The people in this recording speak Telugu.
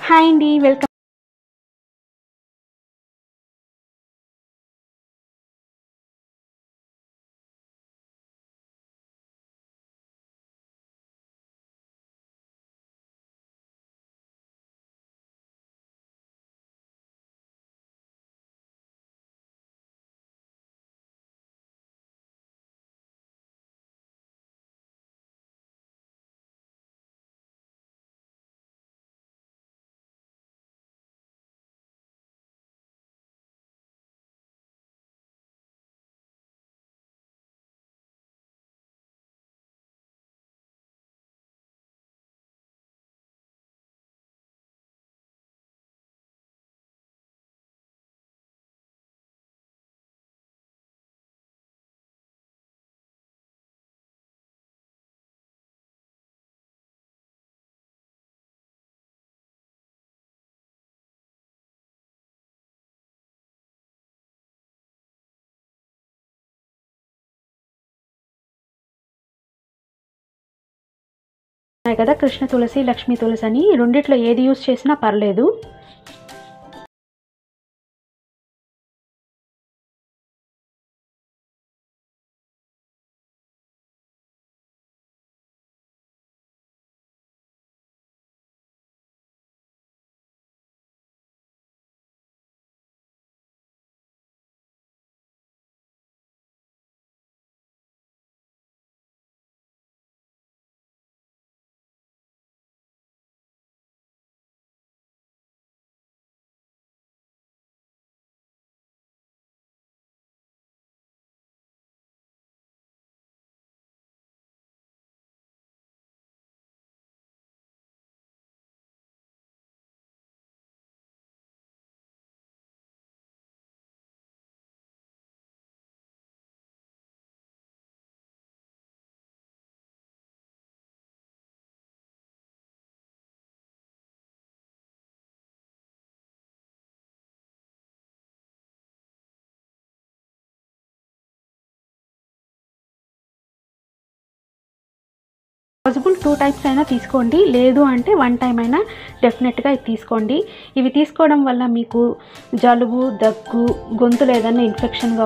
హాయ్ అండి, వెల్కమ్. ఉన్నాయి కదా, కృష్ణ తులసి, లక్ష్మీ తులసి అని రెండిట్లో ఏది యూస్ చేసినా పర్లేదు. పాసిబుల్ 2 టైప్స్ అయినా తీసుకోండి, లేదు అంటే 1 టైం అయినా డెఫినెట్గా ఇది తీసుకోండి. ఇవి తీసుకోవడం వల్ల మీకు జలుబు, దగ్గు, గొంతులో ఏదైనా ఇన్ఫెక్షన్గా